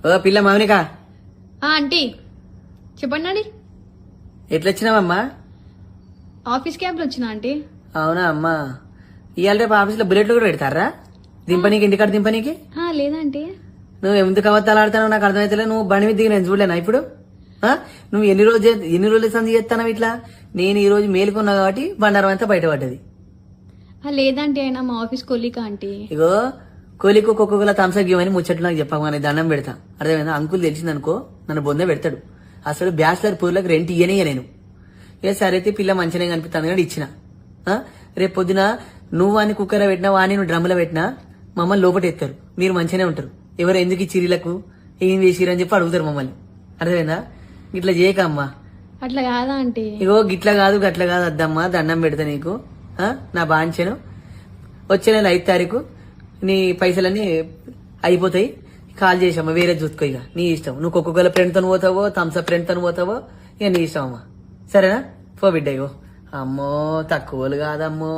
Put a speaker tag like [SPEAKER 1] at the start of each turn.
[SPEAKER 1] ఓ పిల్ల మౌనిక,
[SPEAKER 2] ఆంటీ చెప్పండి అండి.
[SPEAKER 1] ఎట్లొచ్చినావమ్మా?
[SPEAKER 2] ఆఫీస్ క్యాబ్ లో వచ్చినా ఆంటీ.
[SPEAKER 1] అవునా అమ్మా, ఇవాళ రేపు ఆఫీస్లో బుల్లెట్లు కూడా పెడతారా దింపనీకి, ఇంటికాడ దింపనీకి?
[SPEAKER 2] లేదంటే
[SPEAKER 1] నువ్వు ఎందుకు అబద్ధాలు ఆడుతున్నావు నాకు అర్థమైతే. నువ్వు బండి మీద దిగి నేను చూడలేనా ఇప్పుడు? నువ్వు ఎన్ని రోజులు సంధి చేస్తావు ఇట్లా? నేను ఈ రోజు మేలుకున్నా కాబట్టి బండారం అంతా బయటపడ్డది.
[SPEAKER 2] లేదంటే అయినా మా ఆఫీస్ కొలిక ఆంటీ.
[SPEAKER 1] ఇగో కోలికు కుక్కల థమ్స్అప్ ఇవ్వని ముచ్చట్లు నాకు చెప్పగానే దండం పెడతా, అర్థమైందా? అంకుల్ తెలిసిందనుకో నన్ను బొంద పెడతాడు. అసలు బ్యాచిలర్ పూర్లకు రెంట్ ఇయ్యనే నేను. ఏ సరే అయితే పిల్ల మంచిగా కనిపిస్తాను కానీ ఇచ్చిన. రేపు పొద్దున నువ్వు వాడిని కుక్కర్లో పెట్టినా, వాడిని నువ్వు డ్రమ్లో పెట్టినా మమ్మల్ని లోపట ఎత్తారు. మీరు మంచిగానే ఉంటారు. ఎవరు ఎందుకు ఈ చిరీలకు ఏం చేసిరని చెప్పి అడుగుతారు మమ్మల్ని, అర్థమైందా? ఇట్లా చేయక అమ్మా.
[SPEAKER 2] అట్లా కాదా ఆంటీ?
[SPEAKER 1] ఇగో గిట్లా కాదు గట్లా కాదు అద్దమ్మా, దండం పెడతా నీకు. నా బాంచను వచ్చే నెల 5 తారీఖు నీ పైసలన్నీ అయిపోతాయి. కాల్ చేసామ్మా, వేరే చూసుకో. ఇక నీ ఇష్టం. నువ్వు కుక్కల ఫ్రెండ్ తో పోతావో థమ్స్అప్ ఫ్రెండ్ తో పోతావో ఇక నీ ఇష్టం అమ్మా. సరేనా? పో బిడ్డ. ఇగో అమ్మో తక్కువలు కాదమ్మో.